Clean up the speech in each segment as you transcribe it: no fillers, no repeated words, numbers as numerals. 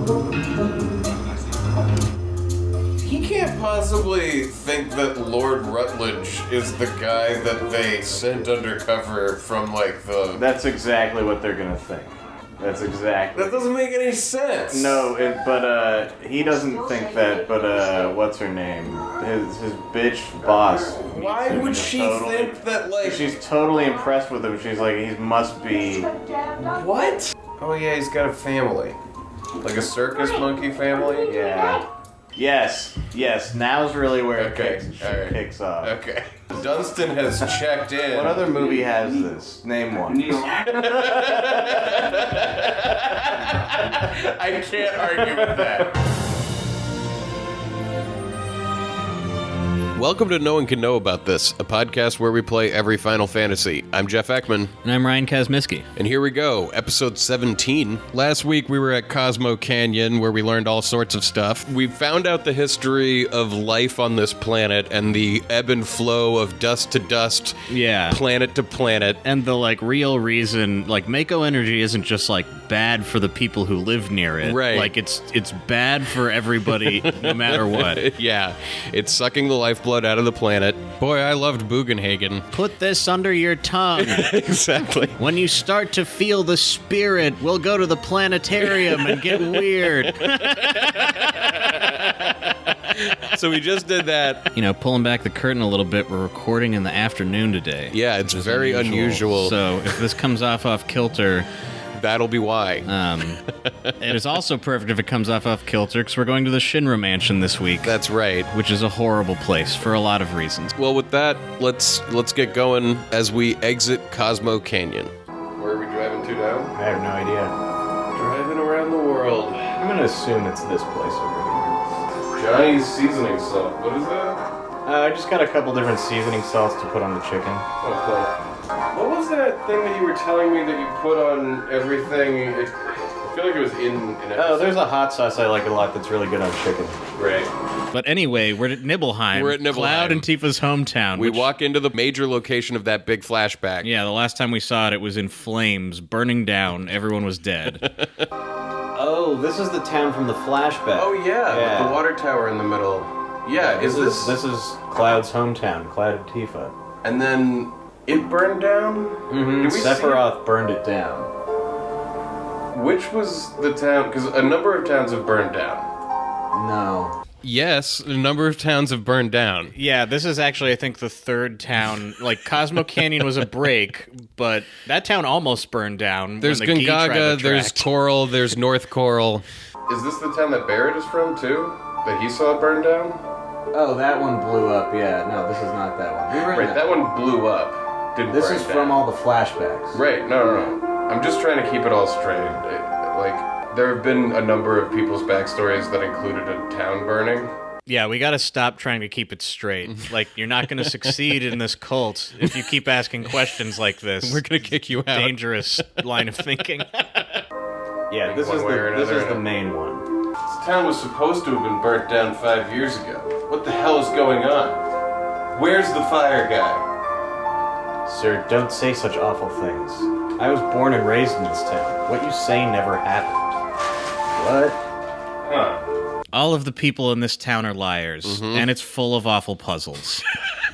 He can't possibly think that Lord Rutledge is the guy that they sent undercover from, like, the... That's exactly what they're gonna think. That's exactly... That doesn't make any sense! No, but he doesn't think that, but what's her name? His bitch boss. Why would she think that, like... She's totally impressed with him. She's like, he must be... What? Oh yeah, he's got a family. Like a circus monkey family? Yeah. Yes, now's really where it kicks off. Okay. Dunstan has checked in. What other movie has this? Name one. I can't argue with that. Welcome to No One Can Know About This, a podcast where we play every Final Fantasy. I'm Jeff Ekman. And I'm Ryan Kazmiski. And here we go, episode 17. Last week we were at Cosmo Canyon, where we learned all sorts of stuff. We found out the history of life on this planet and the ebb and flow of dust to dust, planet to planet. And the, real reason, Mako energy isn't just, bad for the people who live near it. Right. It's bad for everybody, no matter what. Yeah. It's sucking the lifeblood out of the planet. Boy, I loved Bugenhagen. Put this under your tongue. Exactly. When you start to feel the spirit, we'll go to the planetarium and get weird. So we just did that. Pulling back the curtain a little bit, we're recording in the afternoon today. Yeah, it's very unusual. So if this comes off kilter... That'll be why. It is also perfect if it comes off kilter, because we're going to the Shinra mansion this week. That's right. Which is a horrible place for a lot of reasons. Well, with that, let's get going as we exit Cosmo Canyon. Where are we driving to now? I have no idea. Driving around the world. I'm gonna assume it's this place over here. Johnny's seasoning salt. What is that? I just got a couple different seasoning salts to put on the chicken. Oh, cool. What was that thing that you were telling me that you put on everything? I feel like it was in an episode. Oh, there's a hot sauce I like a lot that's really good on chicken. Right. But anyway, we're at Nibelheim. We're at Nibelheim. Cloud and Tifa's hometown. We walk into the major location of that big flashback. Yeah, the last time we saw it, it was in flames, burning down. Everyone was dead. Oh, this is the town from the flashback. Oh, yeah. With the water tower in the middle. Yeah, This is Cloud's hometown, Cloud and Tifa. And then... It burned down? Mm-hmm. Sephiroth burned it down. Which was the town? Because a number of towns have burned down. No. Yes, a number of towns have burned down. Yeah, this is actually, I think, the third town. Cosmo Canyon was a break, but that town almost burned down. There's when the Gongaga, there's Coral, there's North Coral. Is this the town that Barrett is from, too? That he saw burn down? Oh, that one blew up, yeah. No, this is not that one. Right, that one blew up. Didn't this burn is down. from all the flashbacks. Right, no. I'm just trying to keep it all straight. There have been a number of people's backstories that included a town burning. Yeah, we gotta stop trying to keep it straight. You're not gonna succeed in this cult if you keep asking questions like this. We're gonna kick you out. Dangerous line of thinking. Yeah, this is the main one. This town was supposed to have been burnt down 5 years ago. What the hell is going on? Where's the fire guy? Sir, don't say such awful things. I was born and raised in this town. What you say never happened. What? Huh. All of the people in this town are liars, and it's full of awful puzzles.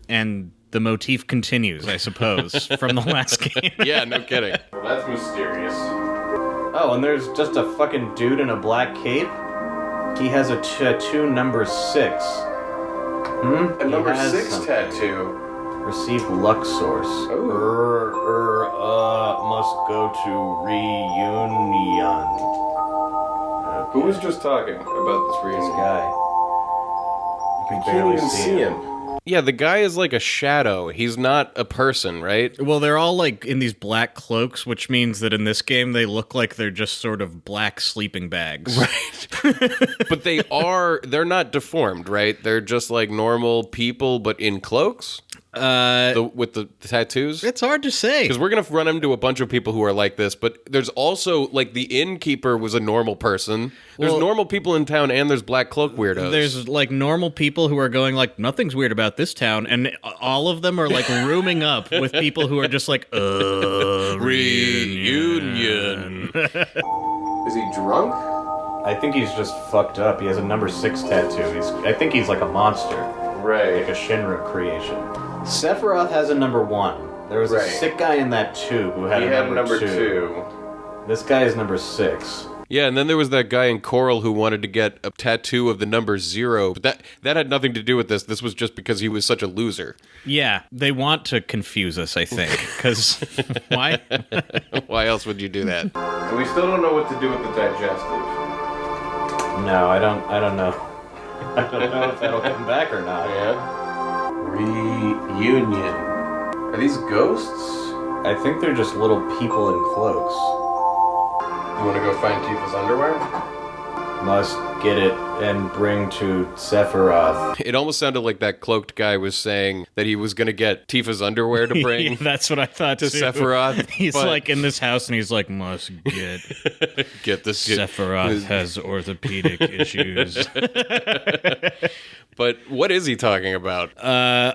And the motif continues, I suppose, from the last game. Yeah, no kidding. Well, that's mysterious. Oh, and there's just a fucking dude in a black cape? He has a tattoo number 6. A number 6 tattoo? Received luck source. Must go to reunion. Okay. Who was just talking about this reunion? This guy. You can't even see him. Yeah, the guy is like a shadow. He's not a person, right? Well, they're all in these black cloaks, which means that in this game they look like they're just sort of black sleeping bags. Right. But they're not deformed, right? They're just like normal people, but in cloaks? With the tattoos? It's hard to say. Because we're going to run into a bunch of people who are like this, but there's also, the innkeeper was a normal person. There's normal people in town, and there's black cloak weirdos. There's, normal people who are going, nothing's weird about this town, and all of them are, rooming up with people who are just reunion. Is he drunk? I think he's just fucked up. He has a number 6 tattoo. I think he's like a monster. Right. Like a Shinra creation. Sephiroth has a number 1. There was a sick guy in that tube who had a number 2. This guy is number 6. Yeah, and then there was that guy in Coral who wanted to get a tattoo of the number 0. But that had nothing to do with this. This was just because he was such a loser. Yeah, they want to confuse us, I think. Because why? Why else would you do that? And we still don't know what to do with the digestive. No, I don't know. I don't know if that'll come back or not. Yeah. Reunion. Are these ghosts? I think they're just little people in cloaks. You want to go find Tifa's underwear? Must get it and bring to Sephiroth. It almost sounded like that cloaked guy was saying that he was going to get Tifa's underwear to bring. Yeah, that's what I thought to too. Sephiroth. He's like in this house and he's like, must get this. Sephiroth has orthopedic issues. But what is he talking about?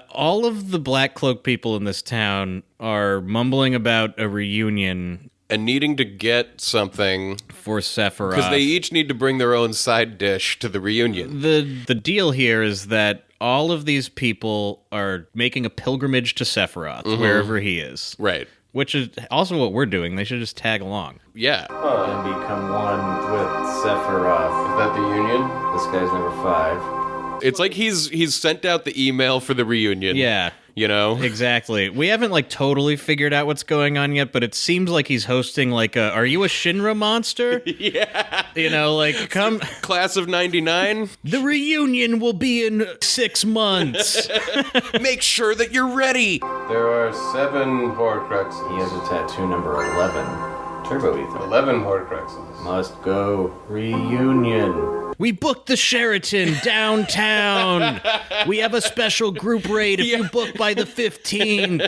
All of the black cloak people in this town are mumbling about a reunion And needing to get something for Sephiroth. because they each need to bring their own side dish to the reunion. The deal here is that all of these people are making a pilgrimage to Sephiroth, wherever he is. Right. Which is also what we're doing. They should just tag along. Yeah. And become one with Sephiroth. Is that the union? This guy's number 5. It's like he's sent out the email for the reunion. Yeah. You know? Exactly. We haven't totally figured out what's going on yet, but it seems like he's hosting are you a Shinra monster? Yeah. You know, come. Class of 99. The reunion will be in 6 months. Make sure that you're ready. There are 7 Horcruxes. He has a tattoo number 11. Turbo Ether. 11 Horcruxes. Must go reunion. We booked the Sheraton downtown. We have a special group rate if you book by the 15th.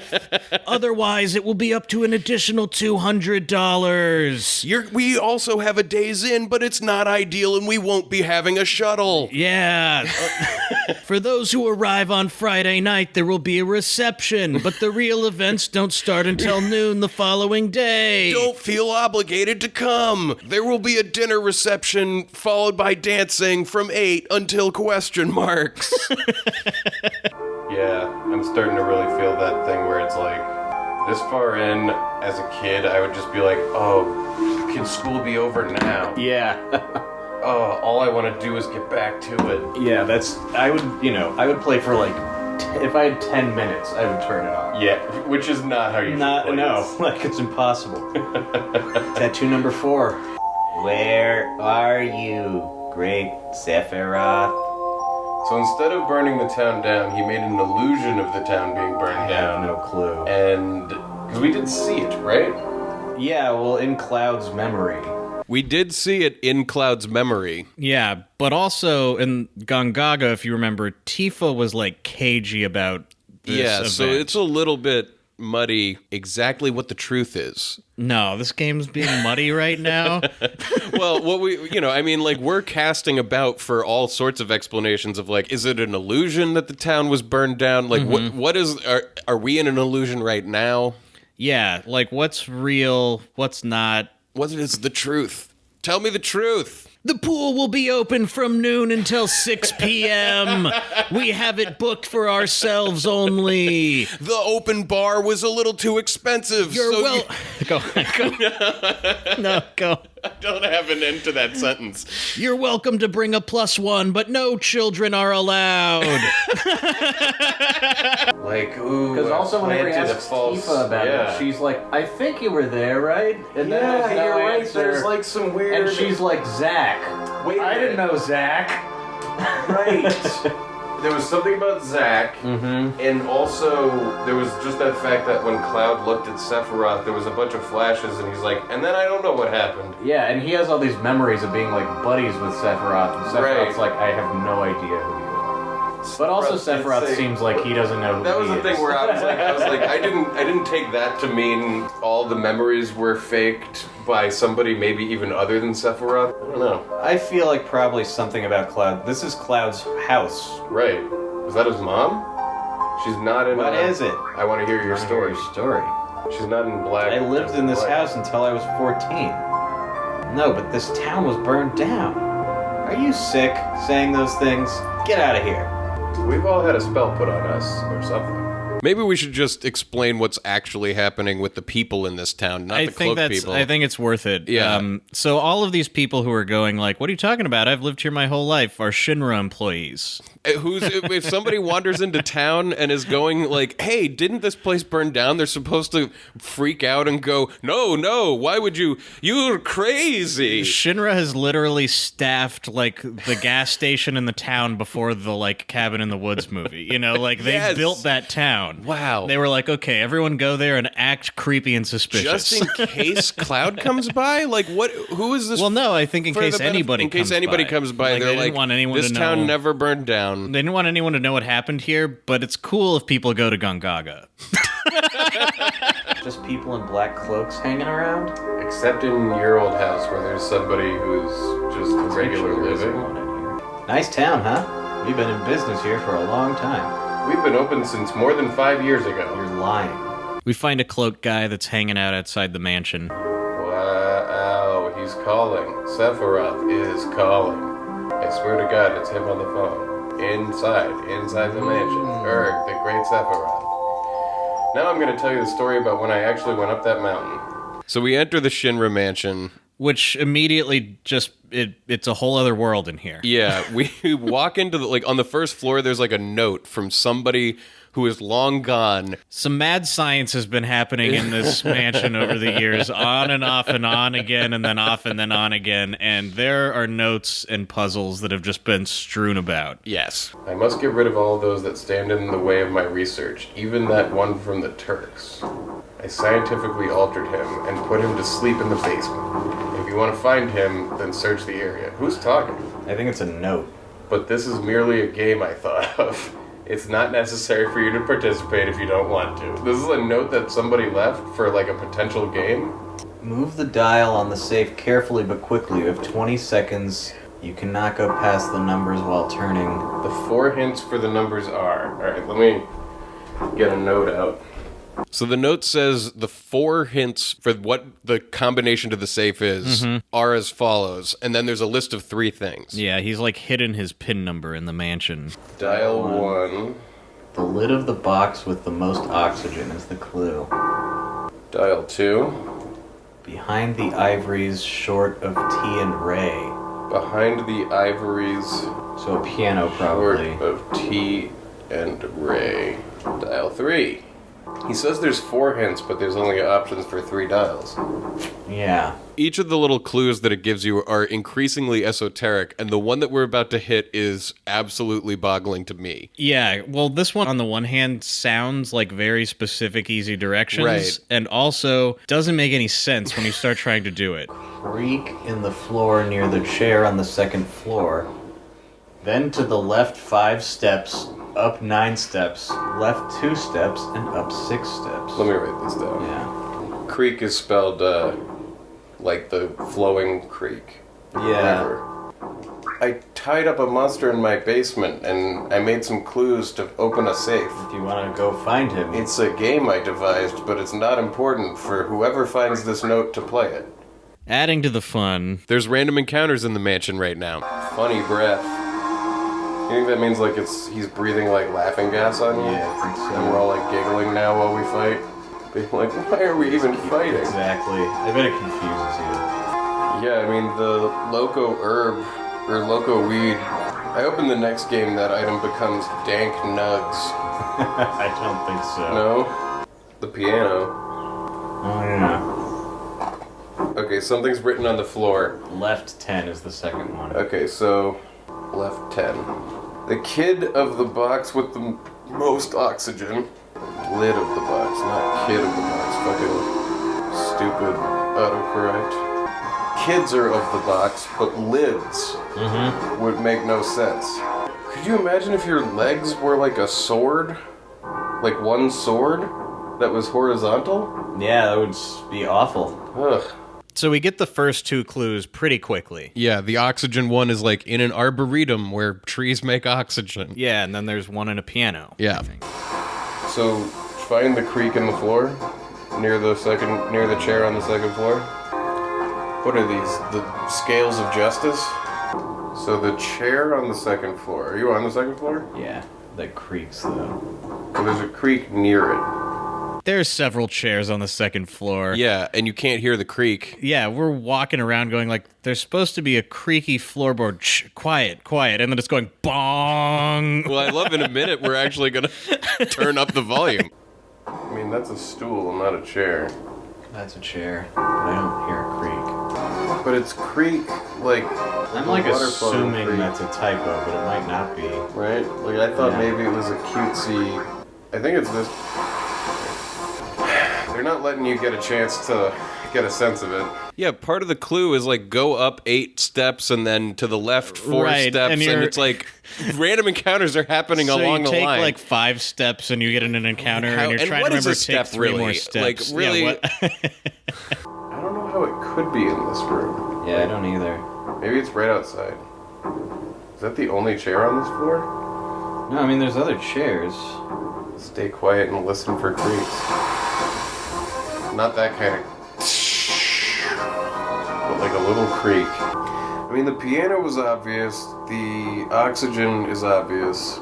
Otherwise, it will be up to an additional $200. We also have a Days Inn, but it's not ideal and we won't be having a shuttle. Yeah. For those who arrive on Friday night, there will be a reception, but the real events don't start until noon the following day. Don't feel obligated to come. There will be a dinner reception followed by dancing from 8 until question marks. Yeah, I'm starting to really feel that thing where it's like, this far in, as a kid, I would just be like, oh, can school be over now? Yeah. Oh, all I want to do is get back to it. Yeah, I would play for if I had 10 minutes, I would turn it on. Yeah, which is not how you should play this. It's impossible. Tattoo number 4. Where are you, great Sephiroth? So instead of burning the town down, he made an illusion of the town being burned I down. have no clue. And, because we did see it, right? Yeah, well, in Cloud's memory. We did see it in Cloud's memory. Yeah, but also in Gongaga, if you remember, Tifa was cagey about this event. So it's a little bit muddy exactly what the truth is. No, this game's being muddy right now. Well, what we're casting about for all sorts of explanations of is it an illusion that the town was burned down? What is, are we in an illusion right now? Yeah, what's real, what's not. What is the truth? Tell me the truth. The pool will be open from noon until 6 p.m. We have it booked for ourselves only. The open bar was a little too expensive. Go. No, go. I don't have an end to that sentence. You're welcome to bring a +1, but no children are allowed. Because also whenever he asks Tifa about it, she's like, I think you were there, right? And then there's no you're right. answer. There's some weird... And she's like, Zach. Wait, I didn't know Zach. Right. There was something about Zack, and also there was just that fact that when Cloud looked at Sephiroth, there was a bunch of flashes, and he's like, and then I don't know what happened. Yeah, and he has all these memories of being buddies with Sephiroth, and Sephiroth's like, I have no idea who you are. But also Sephiroth seems like he doesn't know who he is. That was the thing where I was like, I didn't take that to mean all the memories were faked by somebody maybe even other than Sephiroth. I don't know. I feel like probably something about Cloud. This is Cloud's house. Right. Was that his mom? She's not in... What is it? I want to hear your story. Story. She's not in black. I lived in this house until I was 14. No, but this town was burned down. Are you sick saying those things? Get out of here. We've all had a spell put on us, or something. Maybe we should just explain what's actually happening with the people in this town, not the cloak people. I think it's worth it. Yeah. So all of these people who are going like, what are you talking about? I've lived here my whole life, are Shinra employees. If somebody wanders into town and is going like, hey, didn't this place burn down? They're supposed to freak out and go, no, why would you? You're crazy. Shinra has literally staffed like the gas station in the town before the like Cabin in the Woods movie. You know, like they Yes. built that town. Wow. They were like, okay, everyone go there and act creepy and suspicious. Just in case Cloud comes by? Like, what? Who is this? Well, no, I think in for case the benefit- anybody in case comes anybody by. comes by, Like, they're they didn't like, want anyone this to town know. never burned down. They didn't want anyone to know what happened here, but it's cool if people go to Gongaga. Just people in black cloaks hanging around? Except in your old house where there's somebody who's just regular living. Nice town, huh? We've been in business here for a long time. We've been open since more than 5 years ago. You're lying. We find a cloaked guy that's hanging out outside the mansion. Wow, he's calling. Sephiroth is calling. I swear to God, it's him on the phone. Inside the mansion. The great Sephiroth. Now I'm going to tell you the story about when I actually went up that mountain. So we enter the Shinra mansion. Which immediately just, it's a whole other world in here. Yeah, we walk into the, like, on the first floor, there's like a note from somebody who is long gone. Some mad science has been happening in this mansion over the years, on and off and on again, and then off and then on again, and there are notes and puzzles that have just been strewn about. Yes. I must get rid of all those that stand in the way of my research, even that one from the Turks. I scientifically altered him and put him to sleep in the basement. If you want to find him, then search the area. Who's talking? I think it's a note. But this is merely a game I thought of. It's not necessary for you to participate if you don't want to. This is a note that somebody left for like a potential game. Move the dial on the safe carefully but quickly. You have 20 seconds. You cannot go past the numbers while turning. The 4 hints for the numbers are... Alright, let me get a note out. So the note says the 4 hints for what the combination to the safe is are as follows. And then there's a list of 3 things. Yeah, he's like hidden his PIN number in the mansion. Dial 1. The lid of the box with the most oxygen is the clue. Dial 2. Behind the ivories short of T and Ray. Behind the ivories, So a piano probably. short of T and Ray. Dial 3. He says there's 4 hints, but there's only options for 3 dials. Yeah. Each of the little clues that it gives you are increasingly esoteric, and the one that we're about to hit is absolutely boggling to me. Yeah, well, this one, on the one hand, sounds like very specific, easy directions, Right. and also doesn't make any sense when you start trying to do it. Creak in the floor near the chair on the second floor. Then to the left 5 steps, up 9 steps, left 2 steps, and up 6 steps. Let me write this down. Yeah. Creek is spelled like the flowing creek. Yeah. River. I tied up a monster in my basement and I made some clues to open a safe. If you want to go find him. It's a game I devised, but it's not important for whoever finds this note to play it. Adding to the fun, There's random encounters in the mansion right now. Funny breath. You think that means like he's breathing like laughing gas on you? Yeah, I think so. And we're all like giggling now while we fight? Being like, why are we even fighting? Exactly. I bet it confuses you. Yeah, I mean, the loco herb, or loco weed, I hope in the next game that item becomes dank nugs. I don't think so. No? The piano. Oh, yeah. Okay, something's written on the floor. Left 10 is the second one. Okay, so left 10. The kid of the box with the most oxygen. Lid of the box, not kid of the box. Fucking stupid autocorrect. Kids are of the box, but lids would make no sense. Could you imagine if your legs were like a sword? Like one sword that was horizontal? Yeah, that would be awful. Ugh. so we get the first 2 clues pretty quickly. Yeah, the oxygen one is like in an arboretum where trees make oxygen. Yeah, and then there's one in a piano. Yeah. I think. So find the creek in the floor near the chair on the second floor. What are these? The scales of justice? So the chair on the second floor. Are you on the second floor? Yeah, that creaks though. So there's a creak near it. There's several chairs on the second floor. Yeah, and you can't hear the creak. Yeah, we're walking around going like, there's supposed to be a creaky floorboard. Shh, quiet, quiet. And then it's going bong. Well, I love in a minute we're actually going to turn up the volume. I mean, that's a stool, not a chair. That's a chair, but I don't hear a creak. But it's creak, like... I'm like water flowing assuming creak, that's a typo, but it might not be. right? Like, I thought Yeah. maybe it was a cutesy... I think it's this... They're not letting you get a chance to get a sense of it. Yeah, part of the clue is like go up 8 steps and then to the left 4 Right, steps, and and, you're- it's like random encounters are happening So along you the take line. like 5 steps and you get in an encounter How- and you're and trying what to is remember a to take step, 3 more really? steps. Like, really- Yeah, what? I don't know how it could be in this room. Yeah, I don't either. Maybe it's right outside. Is that the only chair on this floor? No, I mean there's other chairs. Stay quiet and listen for creaks. Not that kind of... But like a little creak. I mean, the piano was obvious. The oxygen is obvious.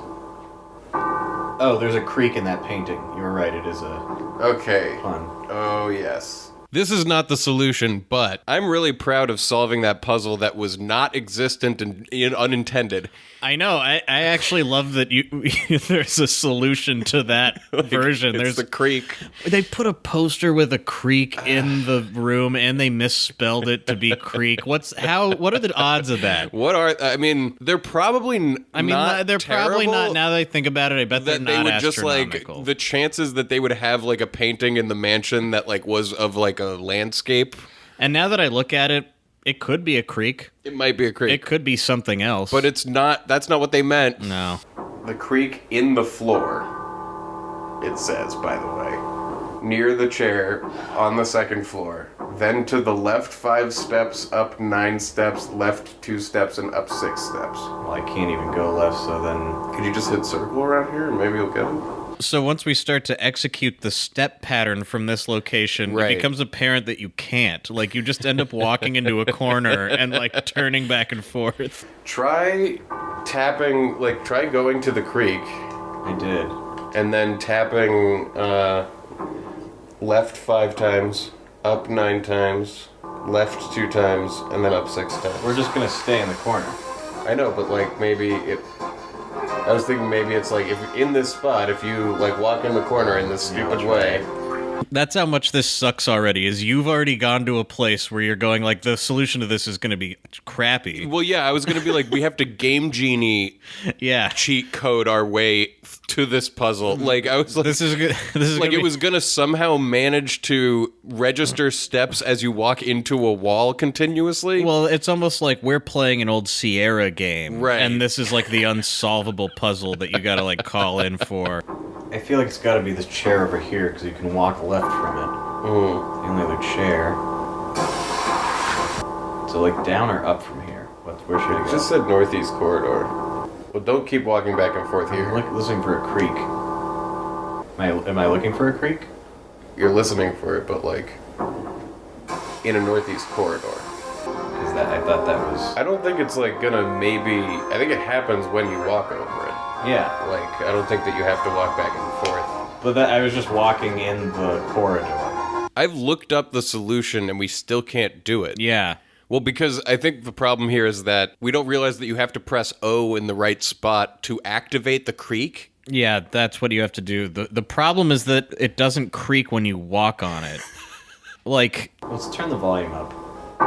Oh, there's a creak in that painting. You were right, it is a Okay. pun. Oh, yes. This is not the solution, but I'm really proud of solving that puzzle that was not existent and unintended. I know. I actually love that there's a solution to that version. It's There's the creak. They put a poster with a creek in the room and they misspelled it to be creek. What are the odds of that? I mean, they're probably not they're probably terrible, not. Now that I think about it, I bet they're that they not would just like astronomical. the chances that they would have like a painting in the mansion that like was of like a landscape. And now that I look at it, it could be a creek. It might be a creek. It could be something else. But it's not. That's not what they meant. no. The creak in the floor, it says, by the way. Near the chair on the second floor. Then to the left 5 steps, up 9 steps, left 2 steps, and up 6 steps. Well, I can't even go left, so then... Could you just hit circle around here and maybe you'll get it? So once we start to execute the step pattern from this location, Right. it becomes apparent that you can't. Like, you just end up walking into a corner and, like, turning back and forth. Try tapping, like, try going to the creek I did. and then tapping left 5 times, up 9 times, left 2 times, and then up 6 times. We're just gonna stay in the corner. I know, but like maybe it. I was thinking maybe it's like if in this spot, if you like walk in the corner in this stupid way. That's how much this sucks already, is you've already gone to a place where you're going, like, the solution to this is going to be crappy. Well, yeah, I was gonna be like, we have to game genie Yeah. cheat code our way to this puzzle. Like I was like, This is good. This is like gonna it be- was gonna somehow manage to register steps as you walk into a wall continuously. Well, it's almost like we're playing an old Sierra game. Right. And this is like the unsolvable puzzle that you got to, like, call in for. I feel like it's gotta be this chair over here, because you can walk left from it. The only other chair. So, like, down or up from here? Where should I It go? just said northeast corridor. Well, don't keep walking back and forth I'm here. listening for a creek. Am I looking for a creek? You're listening for it, but like in a northeast corridor. Because I thought that was... I don't think it's like gonna maybe. I think it happens when you walk over it. Yeah. Like I don't think that you have to walk back and forth. But I was just walking in the corridor. I've looked up the solution and we still can't do it. Yeah. Well, because I think the problem here is that we don't realize that you have to press O in the right spot to activate the creak. Yeah, that's what you have to do. The problem is that it doesn't creak when you walk on it. Like, Let's turn the volume up. I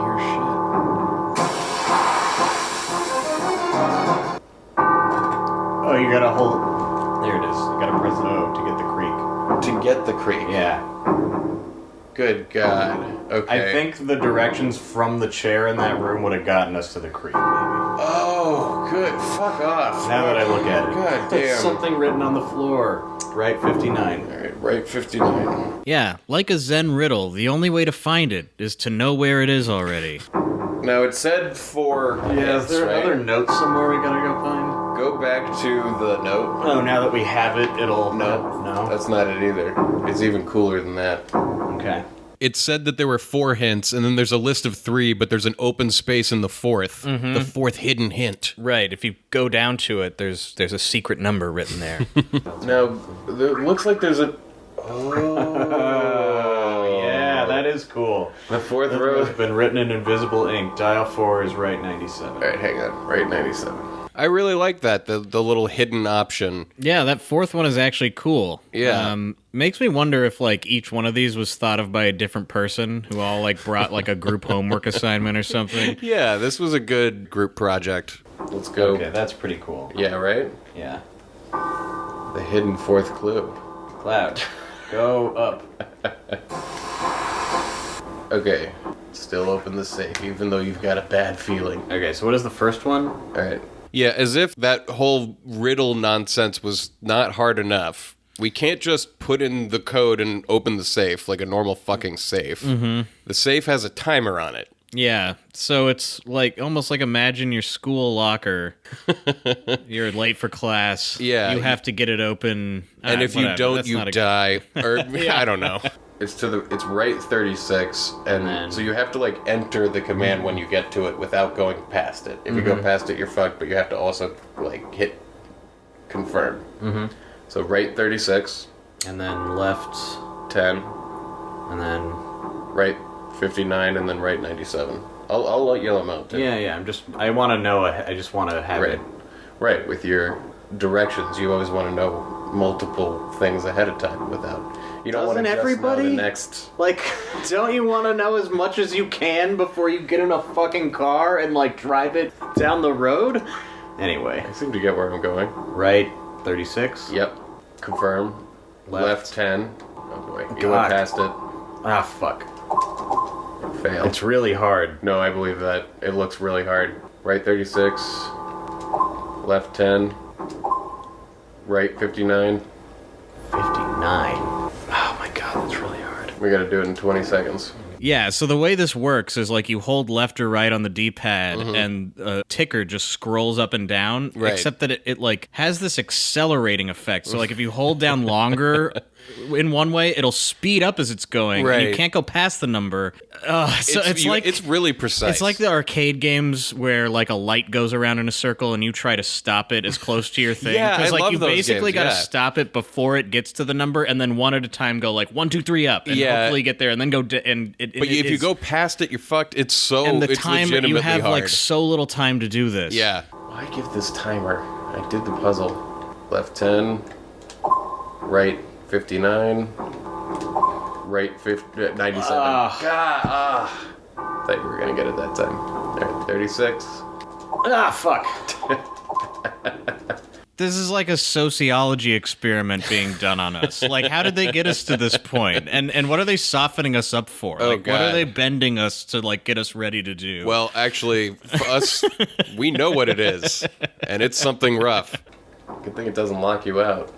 hear Oh, you gotta hold... There it is. You gotta press O to get the creek. shit. To get the creek. Yeah. Good God. Okay. I think the directions from the chair in that room would have gotten us to the creek, maybe. Oh, good. Fuck off. Now that I look at it. God There's damn. something written on the floor. Right 59. Alright, right 59. yeah, like a Zen riddle, the only way to find it is to know where it is already. Now it said 4 Yeah, hits, is there right? another note somewhere we gotta go find? Go back to the note. Oh, now that we have it, it'll... No, No? that's not it either. It's even cooler than that. Okay. it said that there were 4 hints, and then there's a list of 3, but there's an open space in the 4th. Mm-hmm. The 4th hidden hint. Right. If you go down to it, there's a secret number written there. Now, it looks like there's a... Oh, yeah, that is cool. The 4th That row. has been written in invisible ink. Dial 4 is right 97. Alright, hang on. Right 97. I really like that, the little hidden option. Yeah, that 4th one is actually cool. Yeah. Makes me wonder if, like, each one of these was thought of by a different person who all, like, brought, like, a group homework assignment or something. Yeah, this was a good group project. Let's go. Okay, that's pretty cool. Yeah, right? Yeah. The hidden 4th clue. Cloud, go up. Okay. Still open the safe, even though you've got a bad feeling. Okay, so what is the first one? Alright. Yeah, as if that whole riddle nonsense was not hard enough. We can't just put in the code and open the safe like a normal fucking safe. Mm-hmm. The safe has a timer on it. Yeah, so it's like almost like imagine your school locker. You're late for class. Yeah. You have to get it open. And if you whatever, don't, that's you not a- die. Or, I don't know. It's right 36, and then- so you have to like enter the command when you get to it without going past it. If you go past it, you're fucked. But you have to also like hit confirm. Mm-hmm. So right 36, And then left, 10, and then... right 59, and then right 97. I'll let yell them out. Too. Yeah, I want to know, I just want to have Right. it. Right, with your directions, you always want to know multiple things ahead of time without. You don't want to Doesn't just know everybody? the next. Like, don't you want to know as much as you can before you get in a fucking car and, like, drive it down the road? Anyway, I seem to get where I'm going. right 36? Yep. Confirm. Left 10. Oh boy, you God. went past it. Ah, fuck. Failed. It's really hard. No, I believe that. It looks really hard. Right 36. Left 10. Right 59. 59. Oh my god, that's really hard. We gotta do it in 20 seconds. Yeah, so the way this works is like you hold left or right on the D-pad and a ticker just scrolls up and down, Right. except that it like has this accelerating effect. So like if you hold down longer in one way, it'll speed up as it's going. And you Right. can't go past the number. So it's like it's really precise. it's like the arcade games where like a light goes around in a circle and you try to stop it as close to your thing. Yeah, I like love you those basically games, got to yeah. stop it before it gets to the number, and then one at a time go like 1, 2, 3 up, and Yeah. hopefully get there, and then go But if you go past it, you're fucked. It's so and the it's time you legitimately have hard. like so little time to do this. Yeah. Why give this timer? I did the puzzle. Left 10. Right 59. Right 97. God. Thought you were gonna get it that time. Alright, 36. Ah, fuck. This is like a sociology experiment being done on us. Like, how did they get us to this point? And what are they softening us up for? Oh, Like, what God. are they bending us to, like, get us ready to do? Well, actually, for us, we know what it is, and it's something rough. Good thing it doesn't lock you out.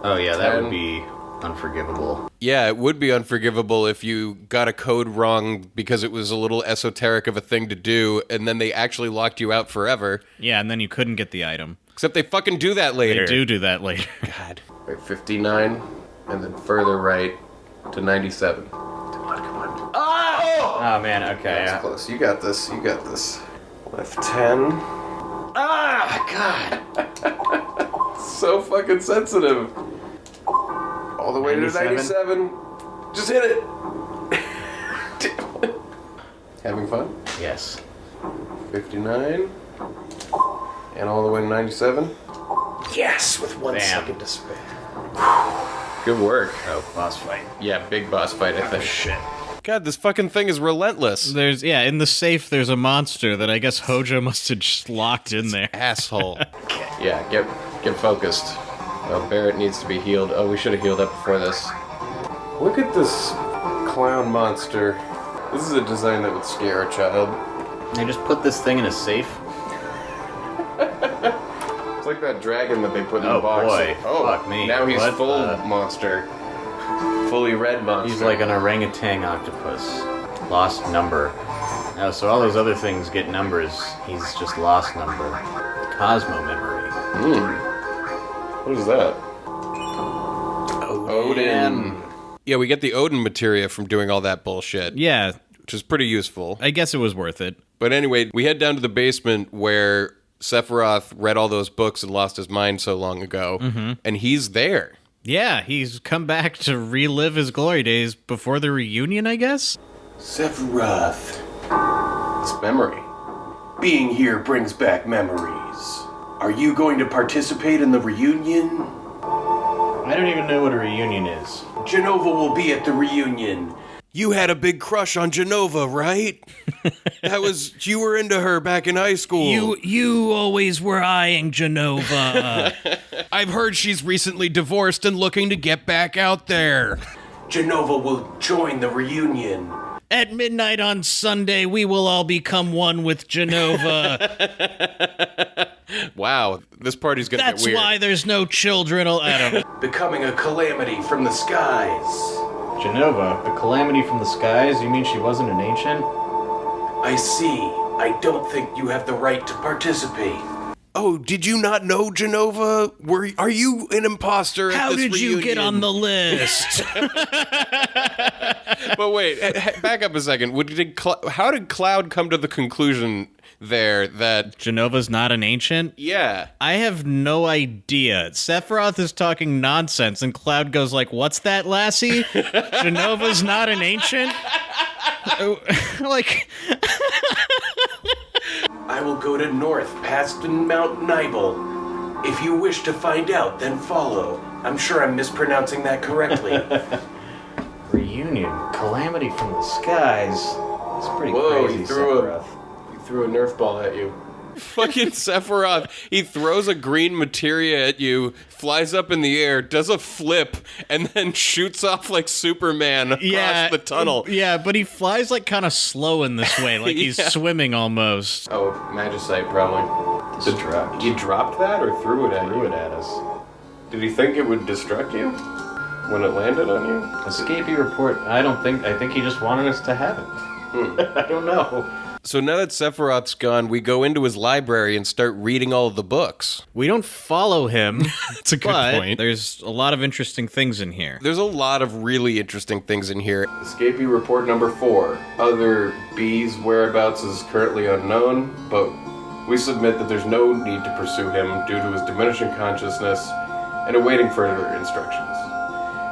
Oh yeah, that 10. would be unforgivable. Yeah, it would be unforgivable if you got a code wrong because it was a little esoteric of a thing to do, and then they actually locked you out forever. yeah, and then you couldn't get the item. Except they fucking do that later. They do that later. God. Right 59. And then further right to 97. Come on. Oh man, okay. That's close. You got this. You got this. Left 10. Ah, God. So fucking sensitive. All the way 97? to 97. Just hit it. Having fun? Yes. 59. And all the way to 97. Yes, with 1 Bam. second to spare. Good work. Oh, boss fight. Yeah, big boss fight, I think. Shit. God, this fucking thing is relentless. In the safe, there's a monster that I guess Hojo must have just locked in there. Asshole. Yeah, get focused. Oh, Barrett needs to be healed. Oh, we should have healed up before this. Look at this clown monster. This is a design that would scare a child. They just put this thing in a safe? It's like that dragon that they put in Oh, the box. boy. Oh, Fuck me. Now he's What full the- monster. Fully red monster. He's like an orangutan octopus. Lost number. Oh, so all those other things get numbers. He's just lost number. Cosmo memory. What is that? Odin. Yeah, we get the Odin materia from doing all that bullshit. Yeah, Which is pretty useful. I guess it was worth it. But anyway, we head down to the basement where Sephiroth read all those books and lost his mind so long ago. And he's there. Yeah, he's come back to relive his glory days before the reunion, I guess? Sephiroth. It's memory. Being here brings back memories. Are you going to participate in the reunion? I don't even know what a reunion is. Jenova will be at the reunion. You had a big crush on Jenova, right? You were into her back in high school. You always were eyeing Jenova. I've heard she's recently divorced and looking to get back out there. Jenova will join the reunion. At midnight on Sunday, we will all become one with Jenova. Wow, this party's gonna get weird. That's why there's no children. Becoming a calamity from the skies. Jenova, the calamity from the skies? You mean she wasn't an ancient? I see. I don't think you have the right to participate. Oh, did you not know Jenova? Are you an imposter at How this did you get reunion? on the list? But wait, back up a second. How did Cloud come to the conclusion there that... Jenova's not an ancient? Yeah. I have no idea. Sephiroth is talking nonsense, and Cloud goes like, "What's that, lassie? Jenova's not an ancient?" Like... I will go to north past Mount Nibel. If you wish to find out, then follow. I'm sure I'm mispronouncing that correctly. Reunion. Calamity from the skies. It's pretty Whoa, crazy, he threw Sephiroth. He threw a Nerf ball at you. Fucking Sephiroth. He throws a green materia at you, flies up in the air, does a flip, and then shoots off like Superman across the tunnel. Yeah, but he flies like kind of slow in this way, like he's swimming almost. Oh, Magicite probably. Destruct. He dropped that or threw it at Threw you? it at us. Did he think it would destruct you when it landed on you? Escapee report. I think he just wanted us to have it. I don't know. So now that Sephiroth's gone, we go into his library and start reading all of the books. We don't follow him. That's a good but point. There's a lot of interesting things in here. There's a lot of really interesting things in here. Escapee report number 4. Other B's whereabouts is currently unknown, but we submit that there's no need to pursue him due to his diminishing consciousness and awaiting further instructions.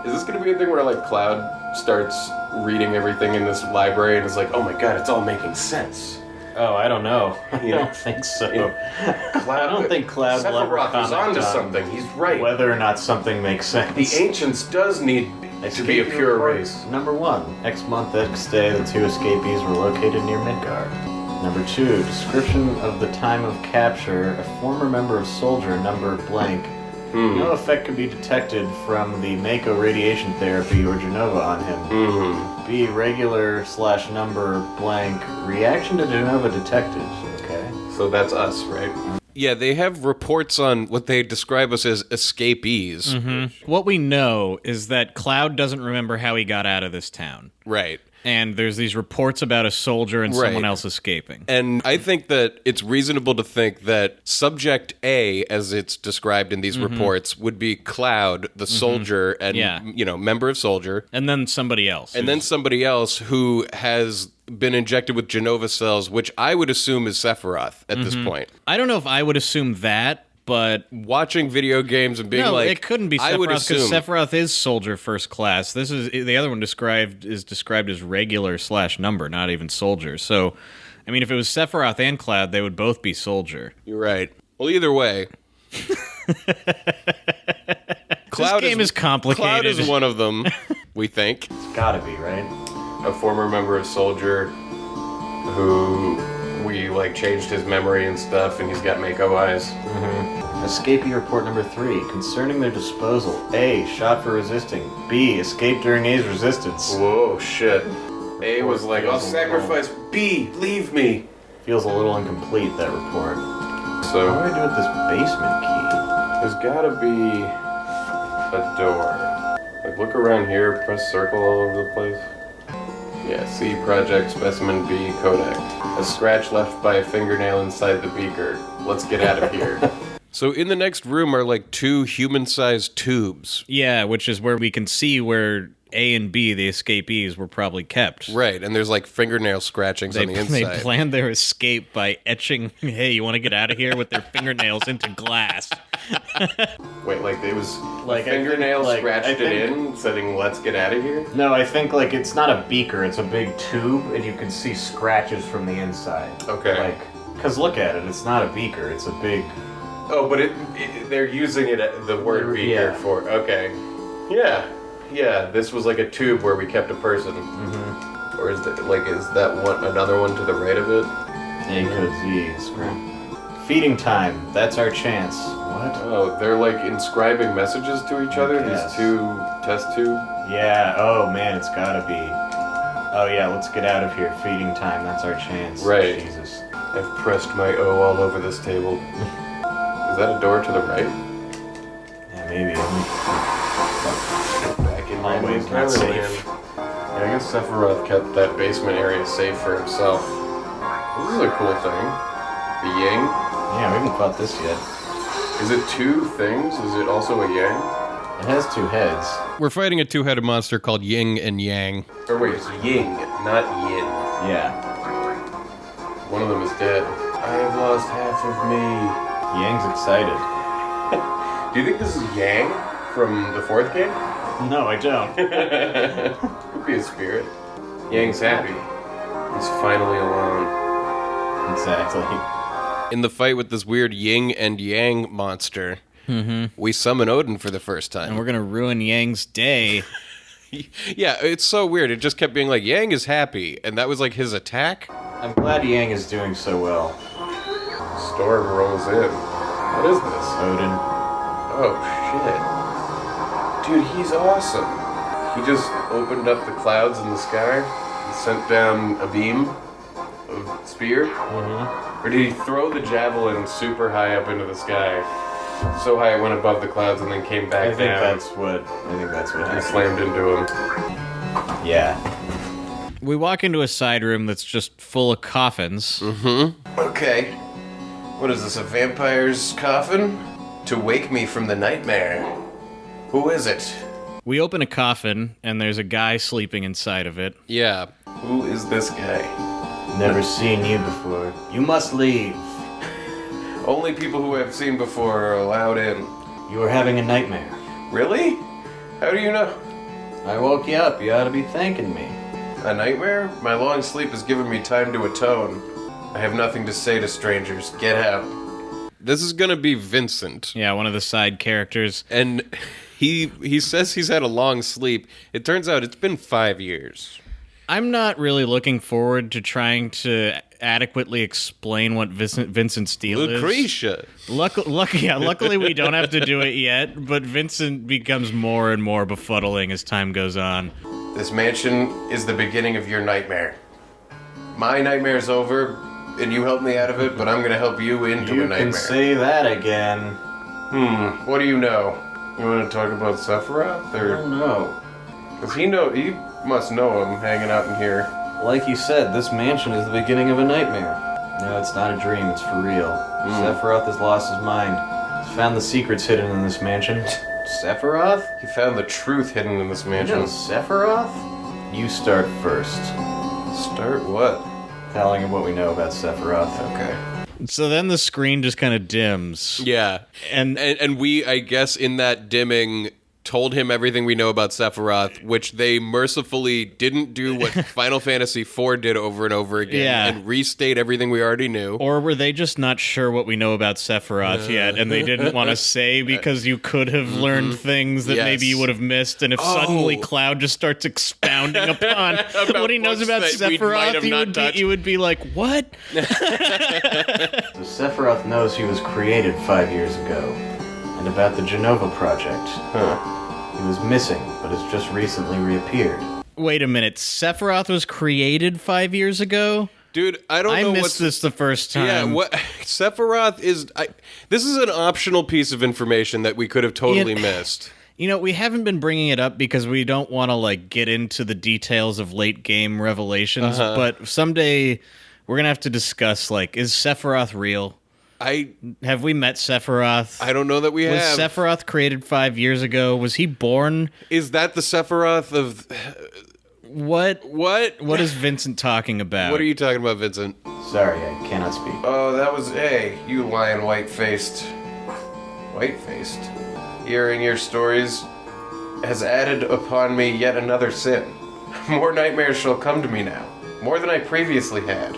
Is this going to be a thing where, like, Cloud starts reading everything in this library and is like, oh my god, it's all making sense? Oh, I don't know. I Yeah. don't think so. Cloud, I don't think Cloud will ever Sephiroth is comment onto on something. He's right. whether or not something makes sense. The Ancients does need to be a Escapee pure report race. Number 1. X month, X day, the 2 escapees were located near Midgard. Number 2. Description of the time of capture. A former member of Soldier, number blank. No effect could be detected from the Mako radiation therapy or Jenova on him. B. Regular/number blank. Reaction to Jenova detected. Okay. So that's us, right? Yeah, they have reports on what they describe us as escapees. What we know is that Cloud doesn't remember how he got out of this town. Right. And there's these reports about a soldier and someone Right. else escaping. And I think that it's reasonable to think that Subject A, as it's described in these reports, would be Cloud, the soldier, and, Yeah. member of Soldier. And then somebody else. And then somebody else who has been injected with Genova cells, which I would assume is Sephiroth at this point. I don't know if I would assume that, but Watching video games and being no, like, it couldn't be I would Sephiroth because assume. Sephiroth is soldier first class. This is the other one is described as regular/number, not even soldier. So, I mean, if it was Sephiroth and Cloud, they would both be soldier. You're right. Well, either way. This game is complicated. Cloud is one of them, we think. It's gotta be, right? A former member of Soldier who we, like, changed his memory and stuff, and he's got Mako eyes. Escapee report number 3. Concerning their disposal. A. Shot for resisting. B. Escape during A's resistance. Whoa, shit. A was like, I'll Feels a sacrifice B, leave me. Feels a little incomplete, that report. So, What do I do with this basement key? there's gotta be a door. Like, look around here, press circle all over the place. Yeah, C, Project, Specimen B, Kodak. A scratch left by a fingernail inside the beaker. Let's get out of here. So in the next room are like 2 human-sized tubes. Yeah, which is where we can see where A and B, the escapees, were probably kept. Right, and there's like fingernail scratchings on the They inside. planned their escape by etching, hey, you want to get out of here, with their fingernails into glass. Wait, like it was Like, a I think, fingernail like, scratched I it think- in, saying "Let's get out of here." No, I think like it's not a beaker, it's a big tube, and you can see scratches from the inside. Okay. Like, cause look at it, it's not a beaker, it's a big. Oh, but they're using it the word beaker Yeah. for. Okay. Yeah. This was like a tube where we kept a person. Mm-hmm. Or is that one another one to the right of it? A could Z. Feeding time. That's our chance. What? Oh, they're like inscribing messages to each other. Yes. These two test tube. Yeah. Oh man, it's gotta be. Oh yeah, let's get out of here. Feeding time. That's our chance. Right. Jesus. I've pressed my O all over this table. Is that a door to the right? Yeah, maybe. Back in my Always new not Thailand. safe. Yeah, I guess Sephiroth kept that basement area safe for himself. This is a cool thing. The Yang. Yeah, we haven't fought this yet. Is it two things? Is it also a Yang? It has two heads. We're fighting a two-headed monster called Yin and Yang. Or wait, it's Ying, not Yin. Yeah. One of them is dead. I have lost half of me. Yang's excited. Do you think this is Yang from the fourth game? No, I don't. Could be a spirit. Yang's happy. He's finally alone. Exactly. In the fight with this weird Yin and Yang monster, we summon Odin for the first And time. we're going to ruin Yang's day. Yeah, it's so weird. It just kept being like, Yang is happy, and that was like his attack. I'm glad Yang is doing so well. Storm rolls in. What is this? Odin. Oh, shit. Dude, he's awesome. He just opened up the clouds in the sky and sent down a beam of spear. Mm-hmm. Or did he throw the javelin super high up into the sky? So high it went above the clouds and then came back I think down. that's what and happened. slammed into him. Yeah. We walk into a side room that's just full of coffins. Okay. What is this, a vampire's coffin? To wake me from the nightmare. Who is it? We open a coffin, and there's a guy sleeping inside of it. Yeah. Who is this guy? Never seen you before. You must leave. Only people who I've seen before are allowed in. You are having a nightmare. Really? How do you know? I woke you up. You ought to be thanking me. A nightmare? My long sleep has given me time to atone. I have nothing to say to strangers. Get out. This is gonna be Vincent. Yeah, one of the side characters. And he says he's had a long sleep. It turns out it's been 5 years. I'm not really looking forward to trying to adequately explain what Vincent's deal is. Lucretia. Luckily we don't have to do it yet, but Vincent becomes more and more befuddling as time goes on. This mansion is the beginning of your nightmare. My nightmare's over, and you helped me out of it, but I'm gonna help you into a You nightmare. can say that again. What do you know? You want to talk about Sephiroth? I Or don't know. does he know? He must know him hanging out in here. Like you said, this mansion is the beginning of a nightmare. No, it's not a dream, it's for real. Sephiroth has lost his mind. He's found the secrets hidden in this mansion. Sephiroth? He found the truth hidden in this You mansion. know Sephiroth? You start first. Start what? Telling him what we know about Sephiroth. Okay. So then the screen just kind of dims. Yeah. And And we, I guess, in that dimming, told him everything we know about Sephiroth, which they mercifully didn't do what Final Fantasy IV did over and over again, Yeah. and restate everything we already knew. or were they just not sure what we know about Sephiroth yet, and they didn't want to say because you could have learned things that Yes. maybe you would have missed, and if suddenly Oh. Cloud just starts expounding upon what he knows books about that we might Sephiroth, have not touched. you would be like, what? So Sephiroth knows he was created 5 years ago. And about the Genova project. He was missing, but has just recently reappeared. Wait a minute, Sephiroth was created 5 years ago? Dude, I don't I know missed what's... this the first time. Yeah, what Sephiroth is... this is an optional piece of information that we could have totally missed. You know, we haven't been bringing it up because we don't want to, like, get into the details of late game revelations, but someday we're going to have to discuss, like, is Sephiroth real? Have we met Sephiroth? I don't know that we Was have. Sephiroth created 5 years ago? Was he born? Is that the Sephiroth of... What What is Vincent talking about? What are you talking about, Vincent? Sorry, I cannot speak. Oh, that was you lying white-faced. White-faced? Hearing your stories has added upon me yet another sin. More nightmares shall come to me now. More than I previously had.